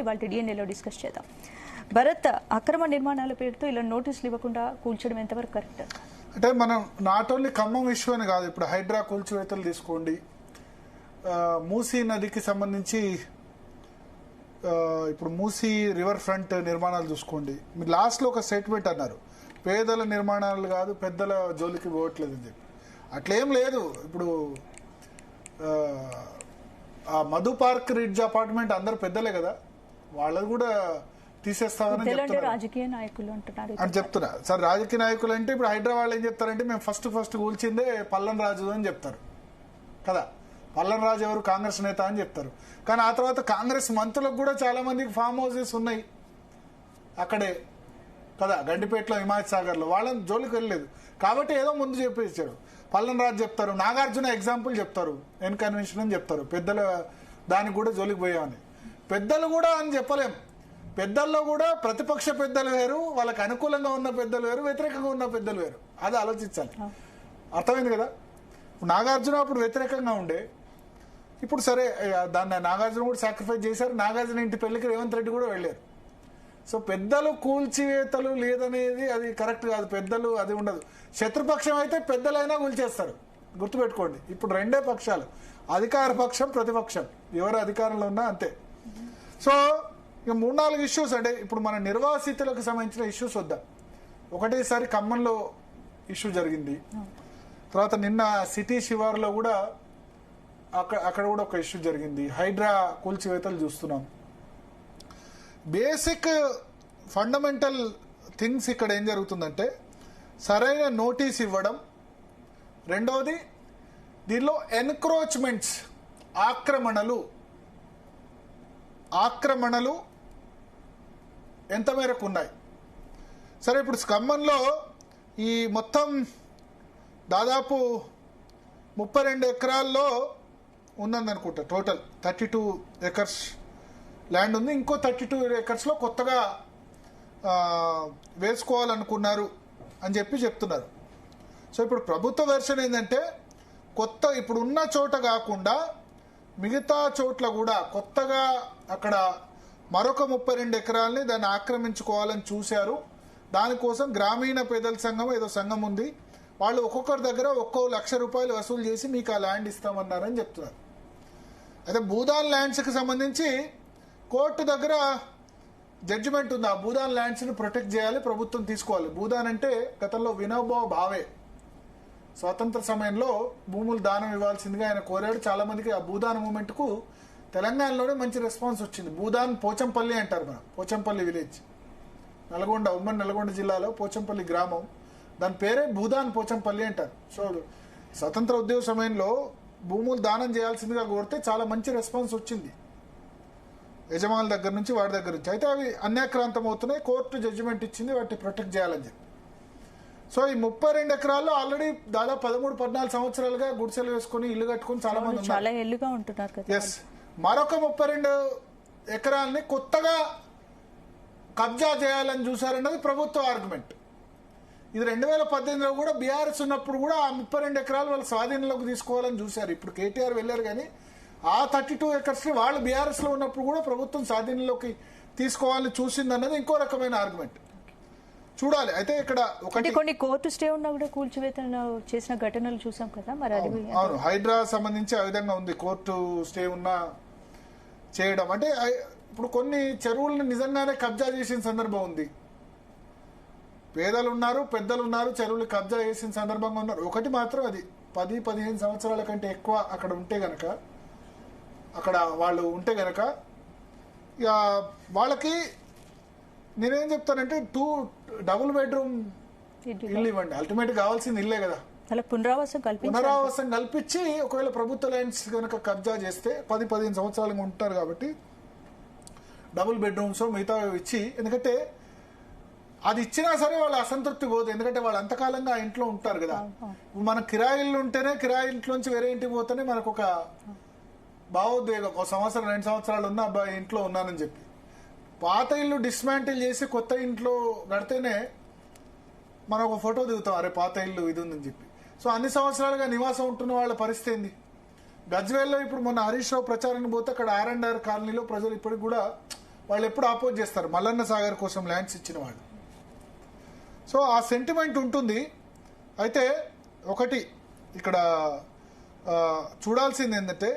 ఇవాళ డిఎన్ఏలో డిస్కస్ చేద్దాం. భరత్, అక్రమ నిర్మాణాల పేరుతో ఇలా నోటీసులు ఇవ్వకుండా కూల్చడం ఎంతవరకు కరెక్ట్? అంటే మనం నాట్ ఓన్లీ ఖమ్మం ఇష్యూ అని కాదు, ఇప్పుడు హైడ్రా కూల్చివేతలు తీసుకోండి, మూసీ నదికి సంబంధించి ఇప్పుడు మూసీ రివర్ ఫ్రంట్ నిర్మాణాలు చూసుకోండి. మీరు లాస్ట్లో ఒక స్టేట్మెంట్ అన్నారు, పేదల నిర్మాణాలు కాదు పెద్దల జోలికి పోవట్లేదు అని చెప్పి. అట్లేం లేదు. ఇప్పుడు ఆ మధు పార్క్ రిడ్జ్ అపార్ట్మెంట్ అందరు పెద్దలే కదా, వాళ్ళది కూడా తీసేస్తామని రాజకీయ నాయకులు అంటున్నారు అని చెప్తున్నా. సార్ రాజకీయ నాయకులు అంటే ఇప్పుడు హైదరాబాద్ ఏం చెప్తారంటే మేము ఫస్ట్ కూల్చిందే పల్లన్ రాజు అని చెప్తారు కదా. పల్లన్ రాజు ఎవరు? కాంగ్రెస్ నేత అని చెప్తారు. కానీ ఆ తర్వాత కాంగ్రెస్ మంత్రులకు కూడా చాలా మందికి ఫామ్ హౌసెస్ ఉన్నాయి అక్కడే కదా, గండిపేటలో, హిమాయత్ సాగర్ లో. వాళ్ళని జోలికి వెళ్ళలేదు కాబట్టి ఏదో ముందు చెప్పేసాడు. పల్లన్ రాజు చెప్తారు, నాగార్జున ఎగ్జాంపుల్ చెప్తారు, ఎన్ కన్వెన్షన్ అని చెప్తారు. పెద్దల దానికి కూడా జోలికి పోయామని. పెద్దలు కూడా అని చెప్పలేం. పెద్దల్లో కూడా ప్రతిపక్ష పెద్దలు వేరు, వాళ్ళకి అనుకూలంగా ఉన్న పెద్దలు వేరు, వ్యతిరేకంగా ఉన్న పెద్దలు వేరు. అది ఆలోచించాలి. అర్థమైంది కదా. నాగార్జున అప్పుడు వ్యతిరేకంగా ఉండే, ఇప్పుడు సరే దాన్ని నాగార్జున కూడా సాక్రిఫైస్ చేశారు. నాగార్జున ఇంటి పెళ్లికి రేవంత్ రెడ్డి కూడా వెళ్ళారు. సో పెద్దలు కూల్చివేతలు లేదనేది అది కరెక్ట్ కాదు. పెద్దలు అది ఉండదు. శత్రుపక్షం అయితే పెద్దలైనా కూల్చేస్తారు, గుర్తుపెట్టుకోండి. ఇప్పుడు రెండే పక్షాలు, అధికార పక్షం, ప్రతిపక్షం. ఎవరు అధికారంలో ఉన్నా అంతే. సో ఇక 3-4 ఇష్యూస్ అంటే ఇప్పుడు మన నిర్వాసితులకు సంబంధించిన ఇష్యూస్ వద్దాం. ఒకటేసారి ఖమ్మంలో ఇష్యూ జరిగింది, తర్వాత నిన్న సిటీ శివార్లో కూడా అక్కడ కూడా ఒక ఇష్యూ జరిగింది. హైడ్రా కూల్చివేతలు చూస్తున్నాం. బేసిక్ ఫండమెంటల్ థింగ్స్ ఇక్కడ ఏం జరుగుతుందంటే సరైన నోటీస్ ఇవ్వడం, రెండవది దీనిలో ఎన్క్రోచ్మెంట్స్, ఆక్రమణలు ఎంత మేరకు ఉన్నాయి. సరే ఇప్పుడు ఖమ్మంలో ఈ మొత్తం దాదాపు 32 ఎకరాల్లో ఉందనుకుంటా. టోటల్ 32 ఎకర్స్ ల్యాండ్ ఉంది. ఇంకో 32 ఎకర్స్లో కొత్తగా వేసుకోవాలనుకున్నారు అని చెప్తున్నారు. సో ఇప్పుడు ప్రభుత్వ వెర్షన్ ఏంటంటే కొత్త ఇప్పుడు ఉన్న చోట కాకుండా మిగతా చోట్ల కూడా కొత్తగా అక్కడ మరొక 32 ఎకరాలని దాన్ని ఆక్రమించుకోవాలని చూశారు. దానికోసం గ్రామీణ పేదల సంఘం ఏదో సంఘం ఉంది, వాళ్ళు ఒక్కొక్కరి దగ్గర ₹1,00,000 వసూలు చేసి మీకు ఆ ల్యాండ్ ఇస్తామన్నారని చెప్తున్నారు. అయితే భూదాన్ ల్యాండ్స్కి సంబంధించి కోర్టు దగ్గర జడ్జిమెంట్ ఉంది. ఆ భూదాన్ ల్యాండ్స్ని ప్రొటెక్ట్ చేయాలి, ప్రభుత్వం తీసుకోవాలి. భూదాన్ అంటే గతంలో వినోబా భావే స్వాతంత్ర సమయంలో భూములు దానం ఇవ్వాల్సిందిగా ఆయన కోరాడు. చాలా మందికి ఆ భూదాన్ మూమెంట్కు తెలంగాణలోనే మంచి రెస్పాన్స్ వచ్చింది. భూదాన్ పోచంపల్లి అంటారు, మనం పోచంపల్లి విలేజ్, ఉమ్మడి నల్గొండ జిల్లాలో పోచంపల్లి గ్రామం, దాని పేరే భూదాన్ పోచంపల్లి అంటారు. సో స్వతంత్ర ఉద్యమ సమయంలో భూములు దానం చేయాల్సిందిగా కోరితే చాలా మంచి రెస్పాన్స్ వచ్చింది యజమానుల దగ్గర నుంచి, వాడి దగ్గర నుంచి. అయితే అవి అన్యాక్రాంతం అవుతున్నాయి. కోర్టు జడ్జిమెంట్ ఇచ్చింది వాటిని ప్రొటెక్ట్ చేయాలని చెప్పి. సో ఈ 32 ఎకరాల్లో ఆల్రెడీ దాదాపు 13-14 సంవత్సరాలుగా గుడిసెలు వేసుకుని ఇల్లు కట్టుకుని చాలా మంది ఉంటున్నారు. ఎస్, మరొక 32 ఎకరాలని కొత్తగా కబ్జా చేయాలని చూశారన్నది ప్రభుత్వ ఆర్గ్యుమెంట్. ఇది 2018లో కూడా బీఆర్ఎస్ ఉన్నప్పుడు కూడా ఆ 32 ఎకరాలు వాళ్ళ స్వాధీనంలోకి తీసుకోవాలని చూశారు. ఇప్పుడు కేటీఆర్ వెళ్ళారు, కానీ ఆ 32 ఎకర్స్ వాళ్ళు బీఆర్ఎస్ లో ఉన్నప్పుడు కూడా ప్రభుత్వం స్వాధీనంలోకి తీసుకోవాలని చూసిందన్నది ఇంకో రకమైన ఆర్గ్యుమెంట్. చూడాలి. అయితే ఇక్కడ కొన్ని కోర్టు స్టే ఉన్నా కూడా కూల్చివేతలు చేసిన ఘటనలు చూసాం కదా. మరి అవును, హైడ్రా సంబంధించి ఆ విధంగా ఉంది. కోర్టు స్టే ఉన్నా చేయడం అంటే ఇప్పుడు కొన్ని చెరువులను నిజంగానే కబ్జా చేసిన సందర్భం ఉంది. పేదలు ఉన్నారు, పెద్దలు ఉన్నారు, చెరువులు కబ్జా చేసిన సందర్భంగా ఉన్నారు. ఒకటి మాత్రం అది 10-15 సంవత్సరాల కంటే ఎక్కువ అక్కడ వాళ్ళు ఉంటే గనక ఇక వాళ్ళకి నేనేం చెప్తానంటే 2 డబుల్ బెడ్రూమ్ ఇల్లు ఇవ్వండి. అల్టిమేట్ కావాల్సింది ఇల్లే కదా. పునరావాసం కల్పించి ఒకవేళ ప్రభుత్వ ల్యాండ్స్ కనుక కబ్జా చేస్తే 10-15 సంవత్సరాలుగా ఉంటారు కాబట్టి డబుల్ బెడ్రూమ్స్ మిగతా ఇచ్చి, ఎందుకంటే అది ఇచ్చినా సరే వాళ్ళ అసంతృప్తి పోదు. ఎందుకంటే వాళ్ళు అంతకాలంగా ఆ ఇంట్లో ఉంటారు కదా. మన కిరాయిల్లు ఉంటేనే, కిరాయి ఇంట్లోంచి వేరే ఇంటికి పోతేనే మనకు ఒక భావోద్వేగం. 1 సంవత్సరం 2 సంవత్సరాలు ఉన్న అబ్బాయి ఇంట్లో ఉన్నానని చెప్పి. పాత ఇల్లు డిస్మాంటిల్ చేసి కొత్త ఇంట్లో కడితేనే మనం ఒక ఫోటో దిగుతాం, అరే పాత ఇల్లు ఇది ఉందని చెప్పి. సో అన్ని సంవత్సరాలుగా నివాసం ఉంటున్న వాళ్ళ పరిస్థితి ఏంది? గజ్వేల్లో ఇప్పుడు మొన్న హరీష్ రావు ప్రచారానికి పోతే అక్కడ R&R కాలనీలో ప్రజలు ఇప్పటికి కూడా వాళ్ళు ఎప్పుడు ఆపోజ్ చేస్తారు మల్లన్న సాగర్ కోసం ల్యాండ్స్ ఇచ్చిన వాళ్ళు. సో ఆ సెంటిమెంట్ ఉంటుంది. అయితే ఒకటి ఇక్కడ చూడాల్సింది ఏంటంటే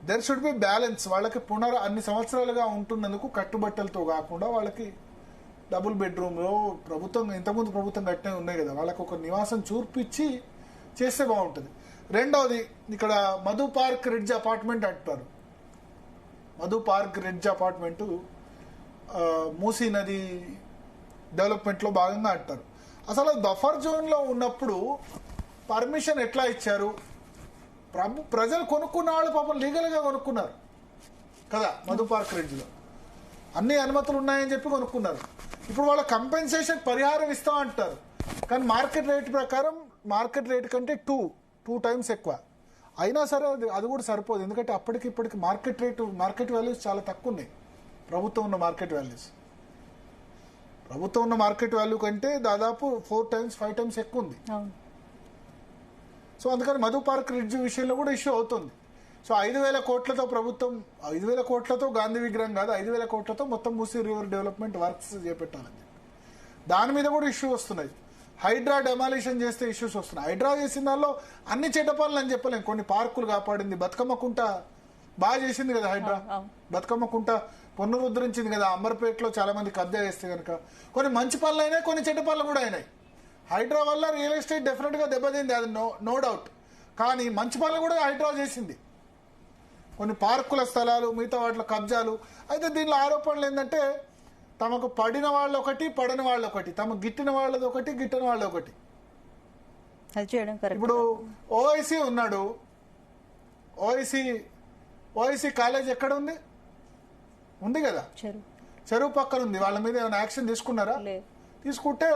దెర్ షుడ్ బి బ్యాలెన్స్. వాళ్ళకి అన్ని సంవత్సరాలుగా ఉంటున్నందుకు కట్టుబట్టలతో కాకుండా వాళ్ళకి డబుల్ బెడ్రూమ్లో ప్రభుత్వం ఇంతకుముందు ప్రభుత్వం కట్టినవి ఉన్నాయి కదా, వాళ్ళకి ఒక నివాసం చూర్పిచ్చి చేస్తే బాగుంటుంది. రెండవది ఇక్కడ మధు పార్క్ రిడ్జ్ అపార్ట్మెంట్ అంటారు. Madhu park ridge apartment Musi నది డెవలప్మెంట్లో భాగంగా అంటారు. అసలు బఫర్ జోన్లో ఉన్నప్పుడు పర్మిషన్ ఎట్లా ఇచ్చారు? ప్రజలు కొనుక్కున్న వాళ్ళు పాపం లీగల్గా కొనుక్కున్నారు కదా, మధు పార్క్ రిడ్జ్లో అన్ని అనుమతులు ఉన్నాయని చెప్పి కొనుక్కున్నారు. ఇప్పుడు వాళ్ళ కంపెన్సేషన్ పరిహారం ఇస్తాం అంటారు, కానీ మార్కెట్ రేట్ ప్రకారం మార్కెట్ రేట్ కంటే టూ టైమ్స్ ఎక్కువ. అయినా సరే అది కూడా సరిపోదు, ఎందుకంటే ఇప్పటికి మార్కెట్ వాల్యూస్ చాలా తక్కువ ఉన్నాయి. ప్రభుత్వం ఉన్న మార్కెట్ వాల్యూ కంటే దాదాపు 4 times 5 times ఎక్కువ ఉంది. సో అందుకని మధు పార్క్ రిడ్జ్ విషయంలో కూడా ఇష్యూ అవుతుంది. సో 5,000 కోట్లతో ప్రభుత్వం 5,000 కోట్లతో గాంధీ విగ్రహం కాదు, 5,000 కోట్లతో మొత్తం మూసీ రివర్ డెవలప్మెంట్ వర్క్స్ చేపట్టాలని దాని మీద కూడా ఇష్యూ వస్తున్నాయి. హైడ్రా డెమాలిషన్ చేస్తే ఇష్యూస్ వస్తున్నాయి. హైడ్రా చేసిన దానిలో అన్ని చెడ్డపనులు అని చెప్పలేం. కొన్ని పార్కులు కాపాడింది, బతుకమ్మ కుంట బాగా చేసింది కదా హైడ్రా, బతుకమ్మ కుంట పునరుద్ధరించింది కదా, అంబర్పేటలో చాలా మంది కబ్జా చేస్తే కనుక. కొన్ని మంచి పనులు అయినాయి, కొన్ని చెడ్డ పనులు కూడా అయినాయి. హైడ్రా వల్ల రియల్ ఎస్టేట్ డెఫినెట్ గా దెబ్బతింది, అది నో డౌట్. కానీ మంచి పనులు కూడా హైడ్రా చేసింది, కొన్ని పార్కుల స్థలాలు మిగతా వాటిలో కబ్జాలు. అయితే దీనిలో ఆరోపణలు ఏంటంటే తమకు పడిన వాళ్ళు ఒకటి, పడని వాళ్ళు ఒకటి, తమకు గిట్టిన వాళ్ళది ఒకటి, గిట్టని వాళ్ళు ఒకటి. ఇప్పుడు ఓఐసీ ఉన్నాడు, ఓఐసీ కాలేజ్ ఎక్కడ ఉంది కదా, చెరువు పక్కన ఉంది. వాళ్ళ మీద ఏమైనా యాక్షన్ తీసుకున్నారా? తీసుకుంటే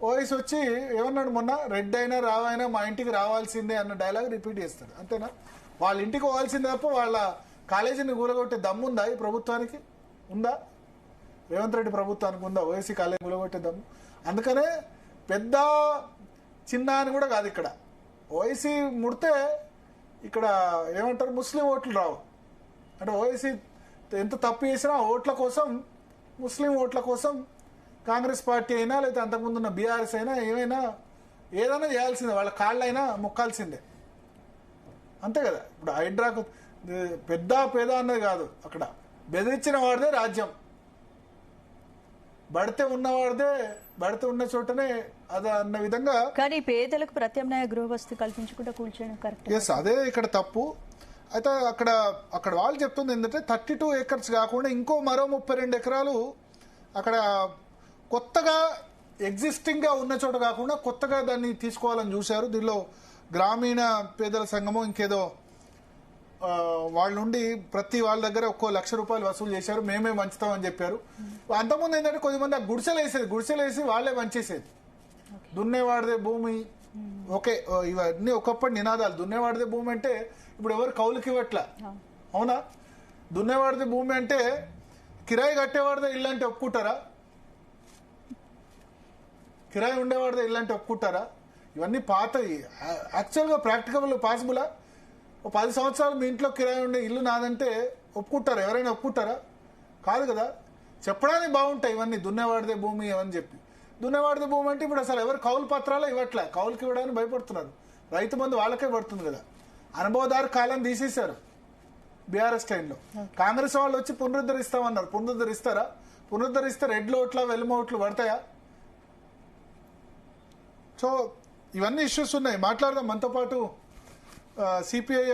ఓఐసీ వచ్చి ఏమన్నాడు మొన్న, రెడ్ అయినా రావైనా మా ఇంటికి రావాల్సిందే అన్న డైలాగ్ రిపీట్ చేస్తాడు. అంతేనా? వాళ్ళ ఇంటికి పోవాల్సిందే తప్ప వాళ్ళ కాలేజీని కూలగొట్టే దమ్ముందా ఈ ప్రభుత్వానికి? ఉందా? రేవంత్ రెడ్డి ప్రభుత్వానికి ఉందా ఓఐసీ కాలేజీ కూలగొట్టే దమ్ము? అందుకనే పెద్ద చిన్న అని కూడా కాదు ఇక్కడ. ఓఐసీ ముడితే ఇక్కడ ఏమంటారు, ముస్లిం ఓట్లు రావు. అంటే ఓఐసీ ఎంత తప్పు చేసినా ఓట్ల కోసం, ముస్లిం ఓట్ల కోసం కాంగ్రెస్ పార్టీ అయినా లేదా అంతకుముందు ఉన్న బీఆర్ఎస్ అయినా ఏదైనా చేయాల్సిందే, వాళ్ళ కాళ్ళైనా మొక్కాల్సిందే, అంతే కదా. ఇప్పుడు హైడ్రాకు పెద్ద పేద అన్నది కాదు, అక్కడ బెదిరించిన వాడిదే రాజ్యం, బడితే ఉన్న చోటనే అది అన్న విధంగా. కానీ పేదలకు ప్రత్యామ్నాయ గృహవసతి కల్పించకుండా కూల్చేయడం కరెక్ట్. ఎస్, అదే ఇక్కడ తప్పు. అయితే అక్కడ వాళ్ళు చెప్తుంది ఏంటంటే 32 acres కాకుండా ఇంకో మరో 32 ఎకరాలు అక్కడ కొత్తగా ఎగ్జిస్టింగ్ గా ఉన్న చోట కాకుండా కొత్తగా దాన్ని తీసుకోవాలని చూశారు. దీనిలో గ్రామీణ పేదల సంఘము ఇంకేదో వాళ్ళ నుండి ప్రతి వాళ్ళ దగ్గర ఒక్కో ₹1,00,000 వసూలు చేశారు, మేమే పంచుతామని చెప్పారు. అంతకుముందు ఏంటంటే కొద్దిమంది గుడిసెలు వేసి వాళ్ళే పంచేసేది. దున్నేవాడిదే భూమి, ఓకే, ఇవన్నీ ఒకప్పటి నినాదాలు. దున్నేవాడిదే భూమి అంటే ఇప్పుడు ఎవరు కౌలుకి ఇవ్వట్లా, అవునా? దున్నేవాడిదే భూమి అంటే కిరాయి కట్టేవాడిదే ఇల్లు అంటే ఒప్పుకుంటారా? కిరాయి ఉండేవాడిదే ఇల్లు అంటే ఒప్పుకుంటారా? ఇవన్నీ పాతవి. యాక్చువల్గా ప్రాక్టికబుల్ పాసిబులా? 10 సంవత్సరాలు మీ ఇంట్లో కిరాయి ఉండే ఇల్లు నాదంటే ఒప్పుకుంటారా? ఎవరైనా ఒప్పుకుంటారా? కాదు కదా. చెప్పడానికి బాగుంటాయి ఇవన్నీ, దున్నేవాడిదే భూమి అని చెప్పి. దున్నేవాడిదే భూమి అంటే ఇప్పుడు అసలు ఎవరు కౌలు పత్రాలు ఇవ్వట్లే, కౌలుకి ఇవ్వడానికి భయపడుతున్నారు. రైతు బంధు వాళ్ళకే పడుతుంది కదా. అనుభవదారు కాలం తీసేశారు బీఆర్ఎస్ టైంలో. కాంగ్రెస్ వాళ్ళు వచ్చి పునరుద్ధరిస్తామన్నారు. పునరుద్ధరిస్తే రెడ్లు ఓట్ల వెలుమ ఓట్లు పడతాయా? సో ఇవన్నీ ఇష్యూస్ ఉన్నాయి, మాట్లాడదాం. మనతో పాటు సిపిఐ